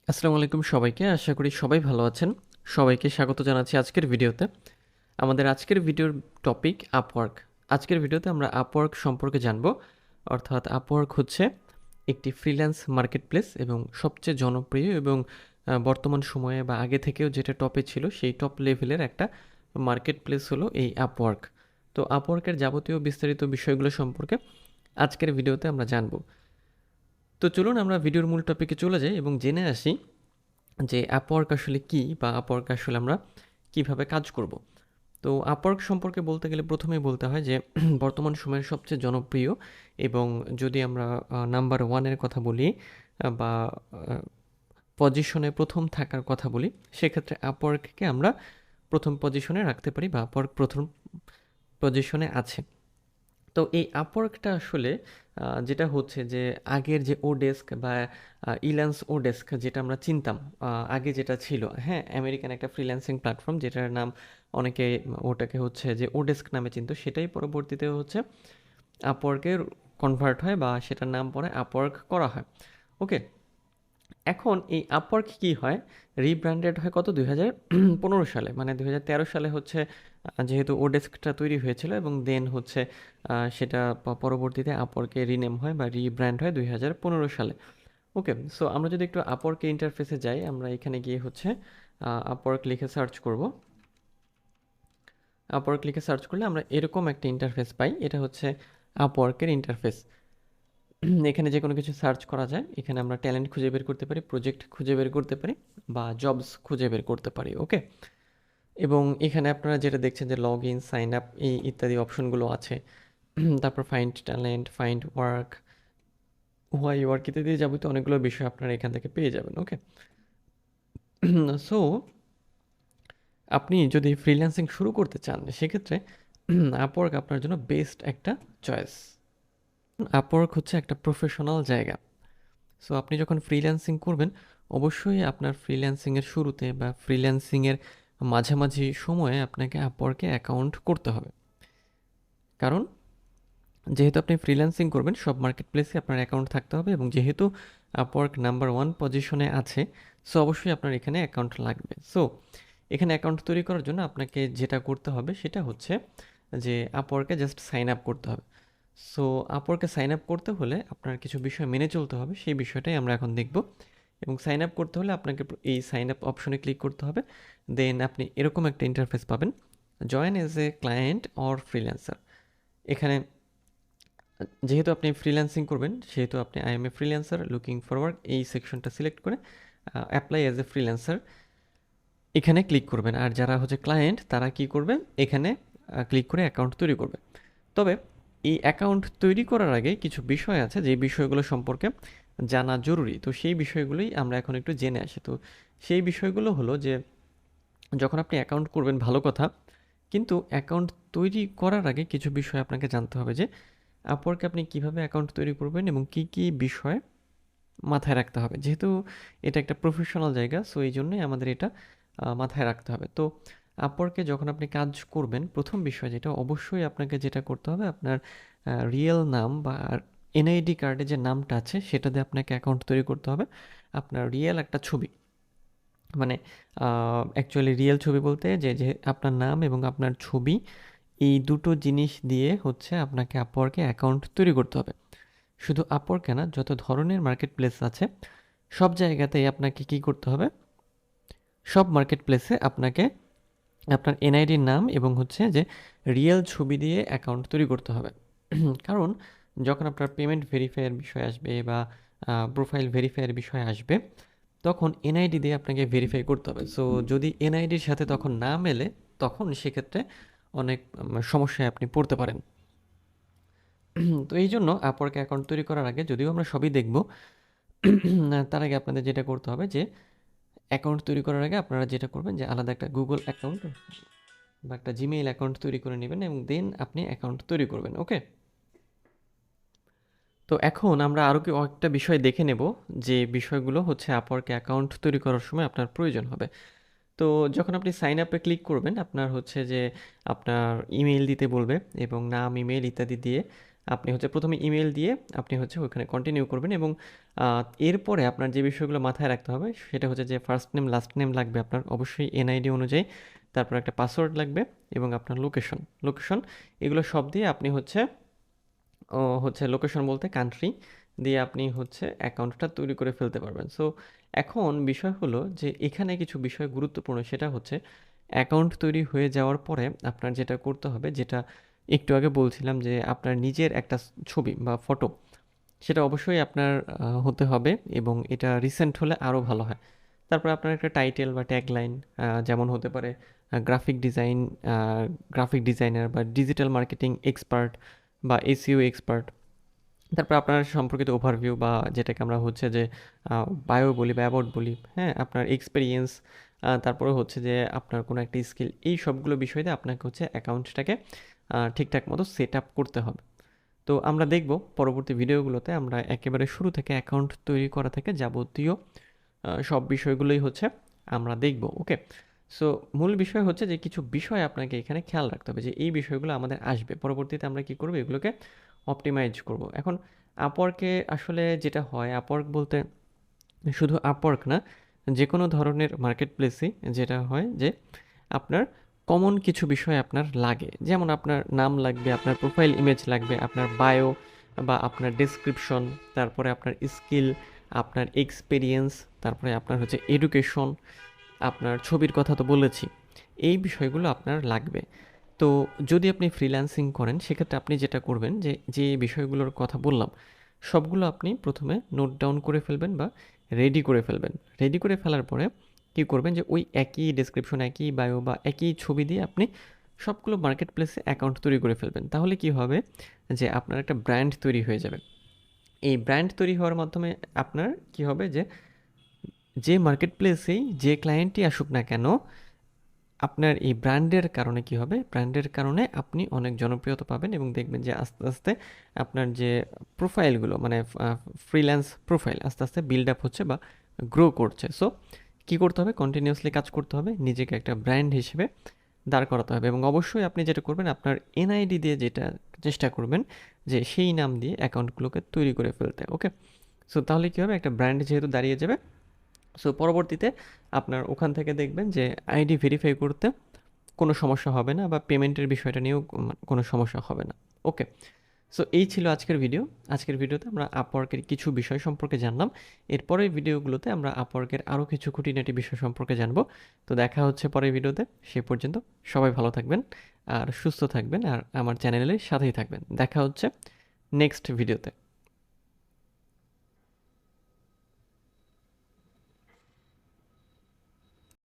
আসসালামু আলাইকুম সবাইকে। আশা করি সবাই ভালো আছেন। সবাইকে স্বাগত জানাচ্ছি আজকের ভিডিওতে। আমাদের আজকের ভিডিওর টপিক আপওয়ার্ক। আজকের ভিডিওতে আমরা আপওয়ার্ক সম্পর্কে জানব। অর্থাৎ আপওয়ার্ক হচ্ছে একটি ফ্রিল্যান্স মার্কেটপ্লেস এবং সবচেয়ে জনপ্রিয় এবং বর্তমান সময়ে বা আগে থেকেও যেটা টপে ছিল সেই টপ লেভেলের একটা মার্কেটপ্লেস হলো এই আপওয়ার্ক। তো আপওয়ার্কের যাবতীয় বিস্তারিত বিষয়গুলো সম্পর্কে আজকের ভিডিওতে আমরা জানব। তো চলুন আমরা ভিডিওর মূল টপিকে চলে যাই এবং জেনে আসি যে আপওয়ার্ক আসলে কী বা আপওয়ার্ক আসলে আমরা কিভাবে কাজ করব। তো আপওয়ার্ক সম্পর্কে বলতে গেলে প্রথমেই বলতে হয় যে বর্তমান সময়ের সবচেয়ে জনপ্রিয় এবং যদি আমরা নাম্বার ওয়ানের কথা বলি বা পজিশনে প্রথম থাকার কথা বলি, সেক্ষেত্রে আপওয়ার্ককে আমরা প্রথম পজিশনে রাখতে পারি বা আপওয়ার্ক প্রথম পজিশনে আছে। তো এই আপওয়ার্কটা আসলে যেটা হচ্ছে যে আগের যে ওডেস্ক বা ইল্যান্স ওডেস্ক যেটা আমরা চিনতাম, আগে যেটা ছিল, হ্যাঁ, আমেরিকান একটা ফ্রিল্যান্সিং প্ল্যাটফর্ম যেটার নাম অনেকে ওটাকে হচ্ছে যে ওডেস্ক নামে চিনতো, সেটাই পরবর্তীতে হচ্ছে আপওয়ার্কে কনভার্ট হয় বা সেটার নাম পরে আপওয়ার্ক করা হয়। ওকে, এখন এই আপওয়ার্ক কি হয়, রিব্র্যান্ডেড হয় কত 2015 সালে, মানে 2013 সালে হচ্ছে যেহেতু ওডেস্কটা তৈরি হয়েছিল এবং দেন হচ্ছে সেটা পরবর্তীতে আপওয়ার্কে রিনেম হয় বা রিব্র্যান্ড হয় 2015 সালে। ওকে, সো আমরা যদি একটু আপওয়ার্কে ইন্টারফেসে যাই, আমরা এখানে গিয়ে হচ্ছে আপওয়ার্ক লিখে সার্চ করব। আপওয়ার্ক লিখে সার্চ করলে আমরা এরকম একটা ইন্টারফেস পাই। এটা হচ্ছে আপওয়ার্কের ইন্টারফেস। এখানে যে কোনো কিছু সার্চ করা যায়। এখানে আমরা ট্যালেন্ট খুঁজে বের করতে পারি, প্রজেক্ট খুঁজে বের করতে পারি বা জবস খুঁজে বের করতে পারি। ওকে, এবং এখানে আপনারা যেটা দেখছেন যে লগ ইন, সাইন আপ, এই ইত্যাদি অপশনগুলো আছে। তারপর find talent, find work, why work ইত্যাদি যাবতীয় অনেকগুলো বিষয় আপনারা এখান থেকে পেয়ে যাবেন। ওকে, সো আপনি যদি ফ্রিল্যান্সিং শুরু করতে চান সেক্ষেত্রে আপওয়ার্ক আপনার জন্য বেস্ট একটা চয়েস। আপওয়ার্ক হচ্ছে একটা প্রফেশনাল জায়গা। সো আপনি যখন ফ্রিল্যান্সিং করবেন, অবশ্যই আপনার ফ্রিল্যান্সিংয়ের শুরুতে বা ফ্রিল্যান্সিংয়ের মাঝামাঝি সময়ে আপনাকে আপওয়ার্কে অ্যাকাউন্ট করতে হবে। কারণ যেহেতু আপনি ফ্রিল্যান্সিং করবেন, সব মার্কেট প্লেসে আপনার অ্যাকাউন্ট থাকতে হবে এবং যেহেতু আপওয়ার্ক নাম্বার ওয়ান পজিশনে আছে, সো অবশ্যই আপনার এখানে অ্যাকাউন্ট লাগবে। সো এখানে অ্যাকাউন্ট তৈরি করার জন্য আপনাকে যেটা করতে হবে সেটা হচ্ছে যে আপওয়ার্কে জাস্ট সাইন আপ করতে হবে। সো আপওয়ার্কে সাইন আপ করতে হলে আপনার কিছু বিষয় মেনে চলতে হবে, সেই বিষয়টাই আমরা এখন দেখব। এবং সাইন আপ করতে হলে আপনাকে এই সাইন আপ অপশনে ক্লিক করতে হবে। দেন আপনি এরকম একটা ইন্টারফেস পাবেন, join as a client or freelancer. এখানে যেহেতু আপনি ফ্রিল্যান্সিং করবেন, সেহেতু আপনি I M a freelancer looking forward এই সেকশনটা সিলেক্ট করে অ্যাপ্লাই অ্যাজ এ ফ্রিল্যান্সার এখানে ক্লিক করবেন। আর যারা হচ্ছে ক্লায়েন্ট তারা কি করবে, এখানে ক্লিক করে অ্যাকাউন্ট তৈরি করবে। তবে এই অ্যাকাউন্ট তৈরি করার আগে কিছু বিষয় আছে যে বিষয়গুলো সম্পর্কে জানা জরুরি। তো সেই বিষয়গুলোই আমরা এখন একটু জেনে আসি। তো সেই বিষয়গুলো হলো যে যখন আপনি অ্যাকাউন্ট করবেন ভালো কথা, কিন্তু অ্যাকাউন্ট তৈরি করার আগে কিছু বিষয় আপনাকে জানতে হবে যে আপওয়ার্কে আপনি কিভাবে অ্যাকাউন্ট তৈরি করবেন এবং কি কি বিষয় মাথায় রাখতে হবে। যেহেতু এটা একটা প্রফেশনাল জায়গা, সো এই জন্যই আমাদের এটা মাথায় রাখতে হবে। তো আপওয়ার্কে যখন আপনি কাজ করবেন, প্রথম বিষয় যেটা অবশ্যই আপনাকে যেটা করতে হবে, আপনার রিয়েল নাম বা এনআইডি কার্ডে যে নামটা আছে সেটা দিয়ে আপনাকে অ্যাকাউন্ট তৈরি করতে হবে। আপনার রিয়েল একটা ছবি, মানে অ্যাকচুয়ালি রিয়েল ছবি বলতে যে যে আপনার নাম এবং আপনার ছবি, এই দুটো জিনিস দিয়ে হচ্ছে আপনাকে আপওয়ার্কে অ্যাকাউন্ট তৈরি করতে হবে। শুধু আপওয়ার্কে না, যত ধরনের মার্কেট প্লেস আছে সব জায়গাতেই আপনাকে কি করতে হবে, সব মার্কেট প্লেসে আপনাকে আপনার এনআইডির নাম এবং হচ্ছে যে রিয়েল ছবি দিয়ে অ্যাকাউন্ট তৈরি করতে হবে। কারণ যখন আপনার পেমেন্ট ভেরিফাইয়ের বিষয় আসবে বা প্রোফাইল ভেরিফাইয়ের বিষয় আসবে, তখন এনআইডি দিয়ে আপনাকে ভেরিফাই করতে হবে। সো যদি এনআইডির সাথে তখন না মেলে, তখন সেক্ষেত্রে অনেক সমস্যায় আপনি পড়তে পারেন। তো এই জন্য আপওয়ার্কে অ্যাকাউন্ট তৈরি করার আগে, যদিও আমরা সবই দেখব, তার আগে আপনাদের যেটা করতে হবে যে অ্যাকাউন্ট তৈরি করার আগে আপনারা যেটা করবেন যে আলাদা একটা গুগল অ্যাকাউন্ট বা একটা জিমেইল অ্যাকাউন্ট তৈরি করে নেবেন এবং দেন আপনি অ্যাকাউন্ট তৈরি করবেন। ওকে, তো এখন আমরা আরও একটা বিষয় দেখে নেব যে বিষয়গুলো হচ্ছে আপওয়ার্কে অ্যাকাউন্ট তৈরি করার সময় আপনার প্রয়োজন হবে। তো যখন আপনি সাইন আপে ক্লিক করবেন, আপনার হচ্ছে যে আপনার ইমেইল দিতে বলবে এবং নাম, ইমেইল ইত্যাদি দিয়ে আপনি হচ্ছে প্রথমে ইমেল দিয়ে আপনি হচ্ছে ওখানে কন্টিনিউ করবেন এবং এরপরে আপনার যে বিষয়গুলো মাথায় রাখতে হবে সেটা হচ্ছে যে ফার্স্ট নেম লাস্ট নেম লাগবে আপনার অবশ্যই এনআইডি অনুযায়ী, তারপর একটা পাসওয়ার্ড লাগবে এবং আপনার লোকেশন এগুলো সব দিয়ে আপনি হচ্ছে লোকেশন বলতে কান্ট্রি দিয়ে আপনি হচ্ছে অ্যাকাউন্টটা তৈরি করে ফেলতে পারবেন। সো এখন বিষয় হলো যে এখানে কিছু বিষয় গুরুত্বপূর্ণ, সেটা হচ্ছে অ্যাকাউন্ট তৈরি হয়ে যাওয়ার পরে আপনার যেটা করতে হবে, যেটা একটু আগে বলছিলাম যে আপনার নিজের একটা ছবি বা ফটো সেটা অবশ্যই আপনার হতে হবে এবং এটা রিসেন্ট হলে আরও ভালো হয়। তারপর আপনার একটা টাইটেল বা ট্যাগলাইন যেমন হতে পারে গ্রাফিক ডিজাইনার বা ডিজিটাল মার্কেটিং এক্সপার্ট বা এসইও এক্সপার্ট। তারপর আপনার সম্পর্কিত ওভারভিউ বা যেটাকে আমরা হচ্ছে যে বায়ো বলি বা অ্যাবাউট বলি, হ্যাঁ, আপনার এক্সপিরিয়েন্স, তারপরে হচ্ছে যে আপনার কোনো একটা স্কিল, এই সবগুলো বিষয় দিয়ে আপনাকে হচ্ছে অ্যাকাউন্টটাকে ঠিকঠাক মতো সেট আপ করতে হবে। তো আমরা দেখব পরবর্তী ভিডিওগুলোতে আমরা একেবারে শুরু থেকে অ্যাকাউন্ট তৈরি করা থেকে যাবতীয় সব বিষয়গুলোই হচ্ছে আমরা দেখব। ওকে, সো মূল বিষয় হচ্ছে যে কিছু বিষয় আপনাকে এখানে খেয়াল রাখতে হবে যে এই বিষয়গুলো আমাদের আসবে, পরবর্তীতে আমরা কি করব, এগুলোকে অপটিমাইজ করব। এখন আপওয়ার্কে আসলে যেটা হয়, আপওয়ার্ক বলতে শুধু আপওয়ার্ক না, যে কোনো ধরনের মার্কেট প্লেসেই যেটা হয় যে আপনার কমন কিছু বিষয় আপনার লাগে, যেমন আপনার নাম লাগবে, আপনার প্রোফাইল ইমেজ লাগবে, আপনার বায়ো বা আপনার ডেসক্রিপশন, তারপরে আপনার স্কিল, আপনার এক্সপিরিয়েন্স, তারপরে আপনার হচ্ছে এডুকেশন, আপনার ছবির কথা তো বলেছি, এই বিষয়গুলো আপনার লাগবে। তো যদি আপনি ফ্রিল্যান্সিং করেন সেক্ষেত্রে আপনি যেটা করবেন যে যে বিষয়গুলোর কথা বললাম সবগুলো আপনি প্রথমে নোট ডাউন করে ফেলবেন বা রেডি করে ফেলবেন। রেডি করে ফেলার পরে কী করবেন যে ওই একই ডেসক্রিপশন, একই বায়ো বা একই ছবি দিয়ে আপনি সবগুলো মার্কেট প্লেসে অ্যাকাউন্ট তৈরি করে ফেলবেন। তাহলে কি হবে যে আপনার একটা ব্র্যান্ড তৈরি হয়ে যাবে। এই ব্র্যান্ড তৈরি হওয়ার মাধ্যমে আপনার কি হবে যে যে মার্কেট প্লেসেই যে ক্লায়েন্টই আসুক না কেন, আপনার এই ব্র্যান্ডের কারণে কি হবে, ব্র্যান্ডের কারণে আপনি অনেক জনপ্রিয়তা পাবেন এবং দেখবেন যে আস্তে আস্তে আপনার যে প্রোফাইলগুলো মানে ফ্রিল্যান্স প্রোফাইল আস্তে আস্তে বিল্ড আপ হচ্ছে বা গ্রো করছে। সো কী করতে হবে, কন্টিনিউয়াসলি কাজ করতে হবে, নিজেকে একটা ব্র্যান্ড হিসেবে দাঁড় করাতে হবে এবং অবশ্যই আপনি যেটা করবেন আপনার এনআইডি দিয়ে যেটা চেষ্টা করবেন যে সেই নাম দিয়ে অ্যাকাউন্টগুলোকে তৈরি করে ফেলতে। ওকে, সো তাহলে কী হবে, একটা ব্র্যান্ড যেহেতু দাঁড়িয়ে যাবে, সো পরবর্তীতে আপনার ওখান থেকে দেখবেন যে আইডি ভেরিফাই করতে কোনো সমস্যা হবে না বা পেমেন্টের বিষয়টা নিয়েও কোনো সমস্যা হবে না। ওকে, সো এই ছিল আজকের ভিডিও। আজকের ভিডিওতে আমরা আপওয়ার্কের কিছু বিষয় সম্পর্কে জানলাম। এরপরের ভিডিওগুলোতে আমরা আপওয়ার্কের আরও কিছু খুঁটিনাটি বিষয় সম্পর্কে জানবো। তো দেখা হচ্ছে পরের ভিডিওতে। সে পর্যন্ত সবাই ভালো থাকবেন আর সুস্থ থাকবেন আর আমার চ্যানেলের সাথেই থাকবেন। দেখা হচ্ছে নেক্সট ভিডিওতে।